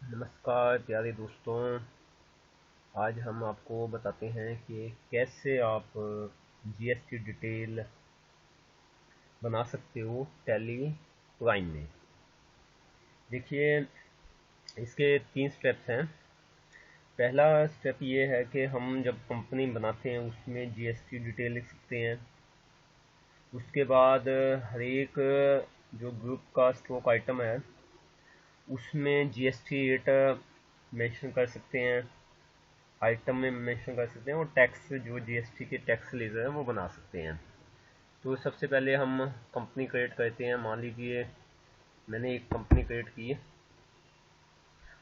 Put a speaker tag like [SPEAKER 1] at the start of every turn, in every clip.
[SPEAKER 1] नमस्कार प्यारे दोस्तों। आज हम आपको बताते हैं कि कैसे आप जीएसटी डिटेल बना सकते हो टैली प्राइम में। देखिए, इसके 3 स्टेप्स हैं। पहला स्टेप ये है कि हम जब कंपनी बनाते हैं उसमें जीएसटी डिटेल लिख सकते हैं। उसके बाद हर एक जो ग्रुप का स्टॉक आइटम है उसमें जीएसटी रेट मेंशन कर सकते हैं, आइटम में मेंशन कर सकते हैं, और टैक्स जो जीएसटी के टैक्स लेजर है वो बना सकते हैं। तो सबसे पहले हम कंपनी क्रिएट करते हैं। मान लीजिए मैंने एक कंपनी क्रिएट की,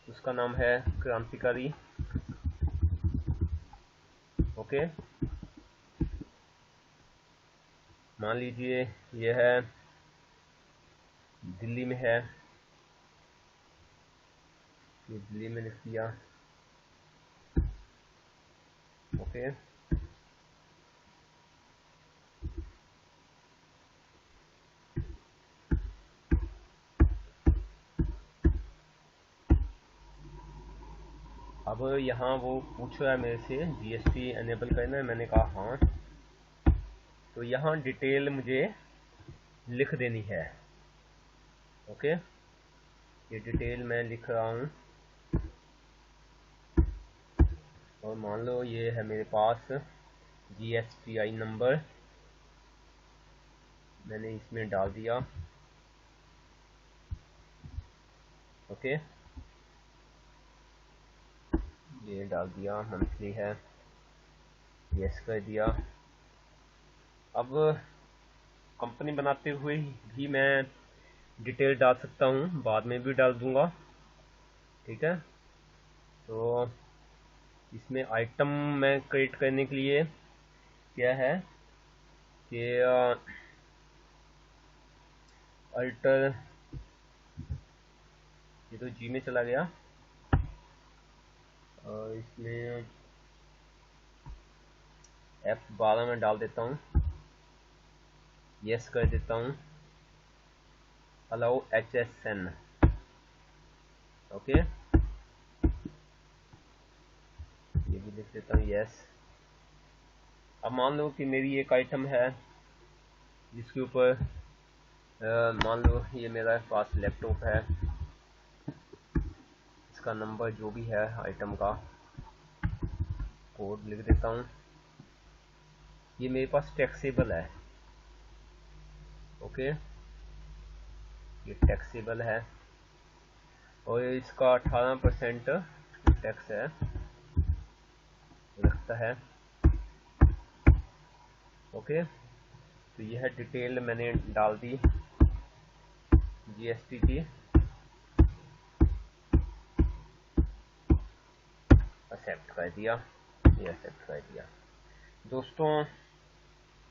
[SPEAKER 1] उसका नाम है क्रांतिकारी। ओके, मान लीजिए यह है दिल्ली में है, ये दिल्ली में लिख दिया। ओके, अब यहाँ वो पूछ रहा है मेरे से जीएसटी एनेबल करना है, मैंने कहा हाँ। तो यहाँ डिटेल मुझे लिख देनी है। ओके, ये डिटेल मैं लिख रहा हूँ और मान लो ये है मेरे पास जीएसटीआई नंबर, मैंने इसमें डाल दिया। ओके, ये डाल दिया, मंथली है, यस कर दिया। अब कंपनी बनाते हुए भी मैं डिटेल डाल सकता हूँ, बाद में भी डाल दूंगा। ठीक है, तो इसमें आइटम में क्रिएट करने के लिए क्या है कि अल्टर, ये तो जी में चला गया, और इसमें F12 में डाल देता हूँ, यस कर देता हूँ, अलाउ HSN। ओके, ये भी लिख देता हूँ, यस। अब मान लो कि मेरी एक आइटम है जिसके ऊपर मान लो ये मेरा पास लैपटॉप है, इसका नंबर जो भी है आइटम का कोड लिख देता हूँ। ये मेरे पास टैक्सेबल है। ओके, ये टैक्सेबल है और इसका 18% टैक्स है, लगता है। ओके, तो यह डिटेल मैंने डाल दी जीएसटी की, एक्सेप्ट कर दिया, ये एक्सेप्ट कर दिया। दोस्तों,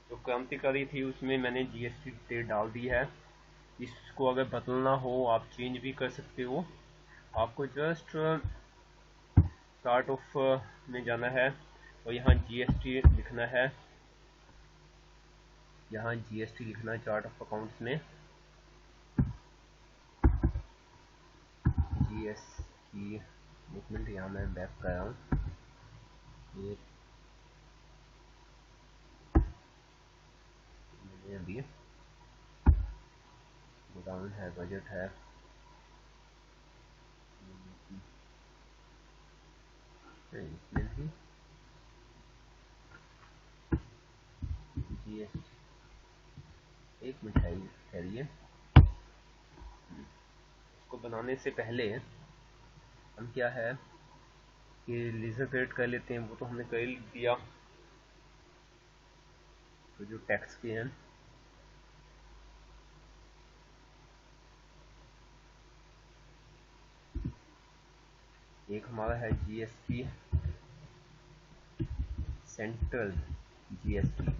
[SPEAKER 1] जो क्रांतिकारी थी उसमें मैंने जीएसटी डिटेल डाल दी है। इसको अगर बदलना हो आप चेंज भी कर सकते हो। आपको जस्ट चार्ट ऑफ में जाना है और यहाँ जीएसटी लिखना है, यहाँ जीएसटी लिखना है चार्ट ऑफ अकाउंट्स में, जीएसटी। एक मिनट, यहाँ मैं बैक कर रहा हूँ। ये अभी गोडाउन है, बजट है, इसमें भी जीएसटी। एक मिठाई ठहरिए, इसको बनाने से पहले हम क्या है कि लेजर क्रिएट कर लेते हैं, वो तो हमने कर ही दिया। तो जो टैक्स के हैं, एक हमारा है जीएसटी सेंट्रल जीएसटी,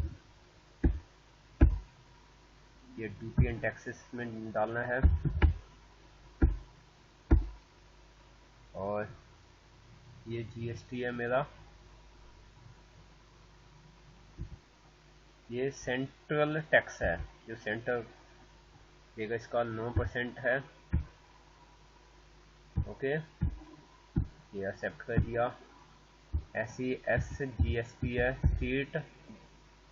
[SPEAKER 1] ये ड्यूटी एंड टैक्सेस में डालना है, और ये जीएसटी है मेरा, ये सेंट्रल टैक्स है जो सेंटर देगा, इसका 9% है। ओके, ये एक्सेप्ट कर दिया। SES GST है, state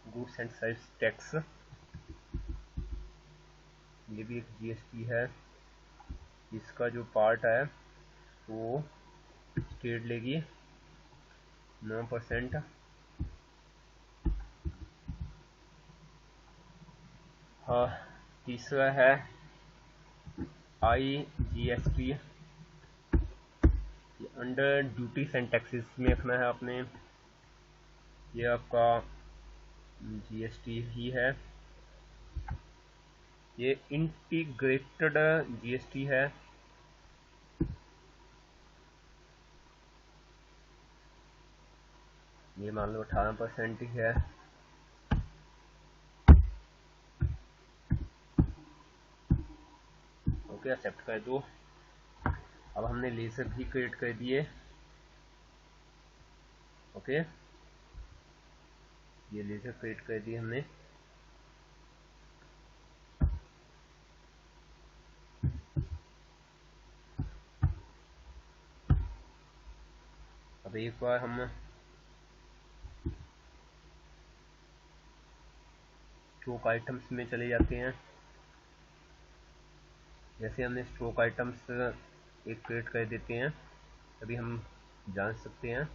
[SPEAKER 1] goods and service tax, ये भी एक GST है। इसका जो पार्ट है वो स्टेट लेगी 9%। हाँ, तीसरा है IGST, under duties and taxes में रखना है आपने। ये आपका GST ही है, ये इंटीग्रेटेड GST है। ये मान लो 18% ही है। ओके, एक्सेप्ट कर दो। अब हमने लेजर भी क्रिएट कर दिए। ओके, ये लेजर क्रिएट कर दिए हमने। अब एक बार हम स्टॉक आइटम्स में चले जाते हैं। जैसे हमने स्टॉक आइटम्स एक क्रिएट कर देते हैं, तभी हम जान सकते हैं।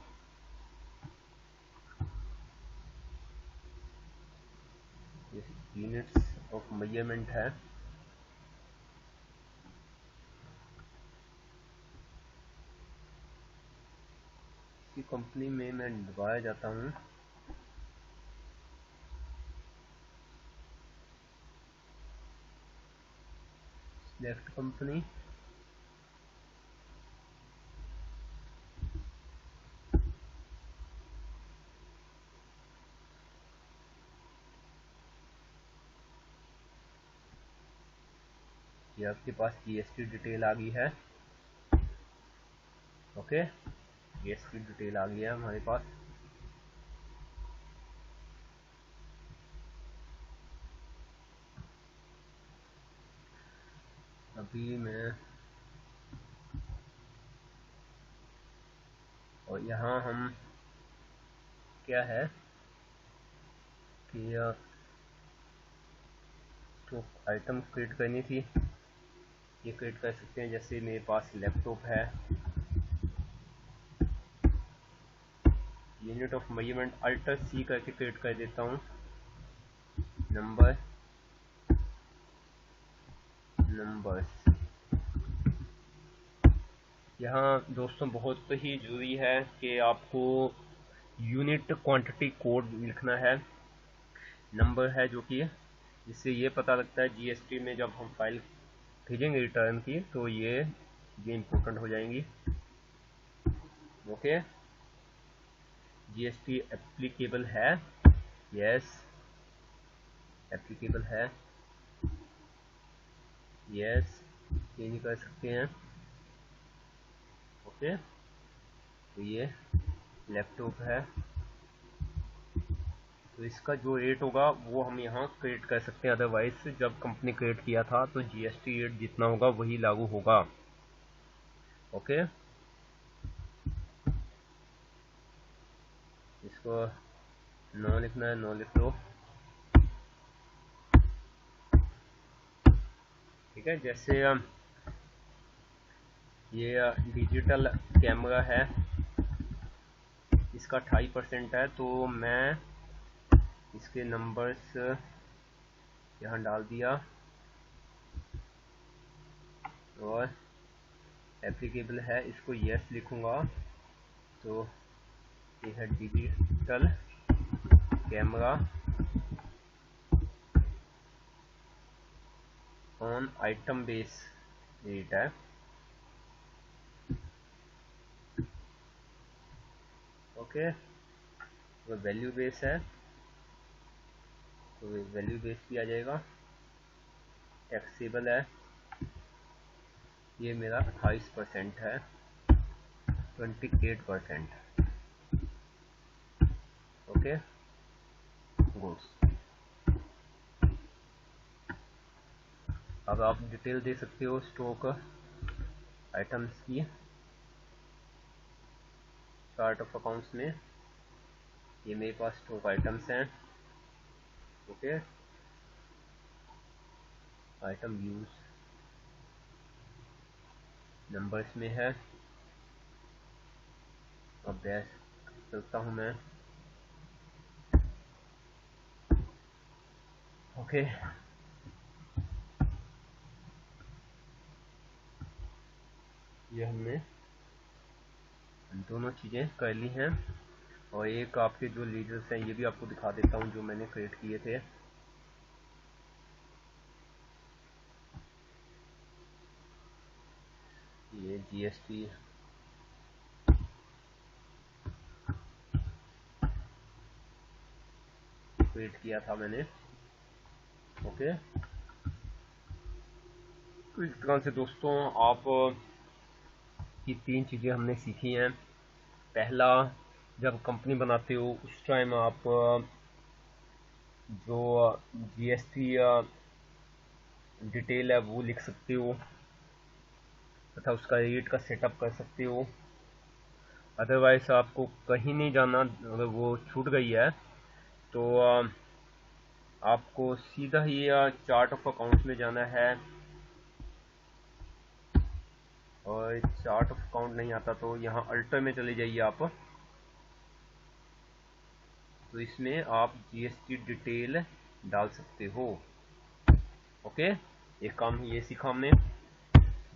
[SPEAKER 1] यूनिट्स ऑफ मेजरमेंट है। इसी कंपनी में मैं दोबारा जाता हूँ। सिलेक्ट कंपनी, ये आपके पास GST डिटेल आ गई है। ओके, GST डिटेल आ गई है हमारे पास। अभी मैं, और यहाँ हम क्या है कि स्टॉक आइटम क्रिएट करनी थी, ये क्रिएट कर सकते हैं। जैसे मेरे पास लैपटॉप है, unit of measurement alter C करके क्रिएट कर देता हूँ। नंबर्स, यहाँ दोस्तों बहुत ही जरूरी है कि आपको यूनिट क्वांटिटी कोड लिखना है। नंबर है जो कि जिससे ये पता लगता है GST में जब हम फाइल भेजेंगे रिटर्न की, तो ये इम्पोर्टेंट हो जाएंगी। ओके, GST एप्लीकेबल है, यस एप्लीकेबल है, यस चेंज कर सकते हैं। ओके, तो ये लैपटॉप है, तो इसका जो रेट होगा वो हम यहाँ क्रिएट कर सकते हैं। अदरवाइज जब कंपनी क्रिएट किया था तो GST रेट जितना होगा वही लागू होगा। ओके, इसको नो लिखना है, नो लिख लो। ठीक है, जैसे ये डिजिटल कैमरा है, इसका 28% है, तो मैं इसके नंबर्स यहाँ डाल दिया और एप्लीकेबल है, इसको यस लिखूंगा। तो ये है digital camera on item base rate है। ओके, तो वैल्यू बेस है, तो वैल्यू बेस भी आ जाएगा। टैक्सेबल है, ये मेरा 28% है, 28%। Okay, goods. अब आप डिटेल दे सकते हो स्टॉक आइटम्स की। चार्ट ऑफ अकाउंट्स में ये मेरे पास स्टॉक आइटम्स हैं। ओके, आइटम व्यूज नंबर्स में है। अब बैक चलता हूँ मैं। ओके, ये हमने दोनों चीज़ें कर ली हैं। और एक आपके जो लीडर्स हैं ये भी आपको दिखा देता हूँ जो मैंने क्रिएट किए थे। ये जीएसटी क्रिएट किया था मैंने। ओके, तो इस तरह से दोस्तों आप की 3 चीज़ें हमने सीखी हैं। पहला, जब कंपनी बनाते हो उस टाइम आप जो जीएसटी डिटेल है वो लिख सकते हो तथा उसका रेट का सेटअप कर सकते हो। अदरवाइज आपको कहीं नहीं जाना, अगर वो छूट गई है तो आपको सीधा ही चार्ट ऑफ अकाउंट्स में जाना है। और चार्ट ऑफ अकाउंट नहीं आता तो यहाँ अल्टर में चले जाइए आप। तो इसमें आप जीएसटी डिटेल डाल सकते हो। ओके, एक काम ये सीखा हमने।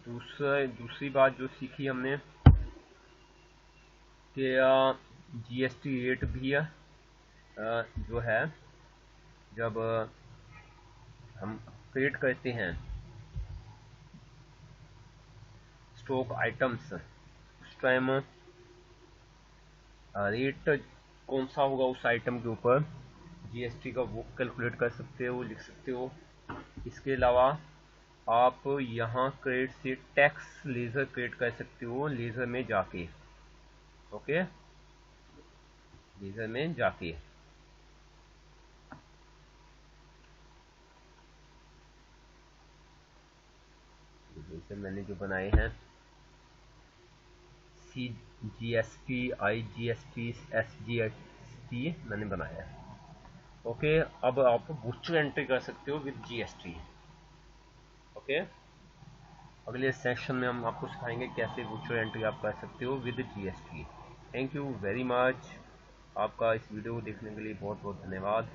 [SPEAKER 1] दूसरी बात जो सीखी हमने कि जीएसटी रेट भी जो है जब हम क्रिएट करते हैं स्टॉक आइटम्स उस टाइम रेट कौन सा होगा उस आइटम के ऊपर जीएसटी का वो कैलकुलेट कर सकते हो, लिख सकते हो। इसके अलावा आप यहाँ क्रेडिट से टैक्स लेजर क्रिएट कर सकते हो लेजर में जाके। ओके, लेजर में जाके लेजर मैंने जो बनाए हैं सी जीएसटी, IGST, SGST मैंने बनाया है। ओके, अब आप बूस्टर एंट्री कर सकते हो विद जीएसटी। ओके, अगले सेक्शन में हम आपको सिखाएंगे कैसे बूस्टर एंट्री आप कर सकते हो with GST. Thank you very much. आपका इस वीडियो को देखने के लिए बहुत बहुत धन्यवाद।